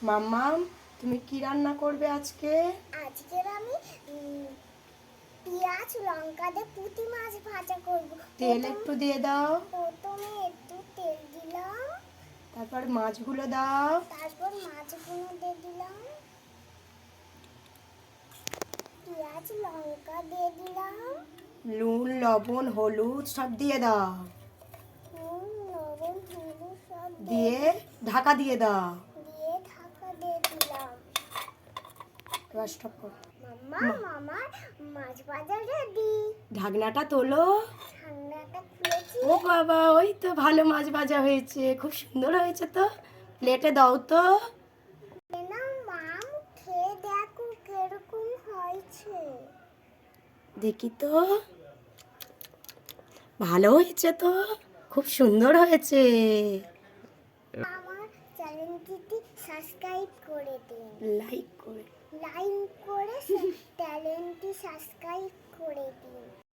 মাম্মাম, তুমি কি রান্না করবে আজকে? আজকে আমি পেঁয়াজ লঙ্কা দিয়ে পুঁটি মাছ ভাজা করব। তেল একটু দিয়ে দাও। প্রথমে একটু তেল দিলাম, তারপর মাছগুলো দাও। তারপর মাছগুলো দিয়ে দিলাম, পেঁয়াজ লঙ্কা দিয়ে দিলাম, নুন লবণ হলুদ সব দিয়ে দাও। নুন লবণ হলুদ সব দিয়ে ঢাকা দিয়ে দাও। দিয়ে ঢাকা দিয়ে দিলাম। এবার স্টপ করো। মামা মাছ ভাজা রেডি। ঢাকনাটা তোলো। ঠান্ডাটা খুলেছি। ও বাবা, ওই তো ভালো মাছ ভাজা হয়েছে, খুব সুন্দর হয়েছে তো। প্লেটে দাও তো। না মাম, খেয়ে দেখো কিরকম হয়েছে। দেখি তো, ভালো হয়েছে তো, খুব সুন্দর হয়েছে। আমার চ্যানেলটি সাবস্ক্রাইব করে দিন, লাইক করে লাইক করে চ্যানেলটি সাবস্ক্রাইব করে দিন।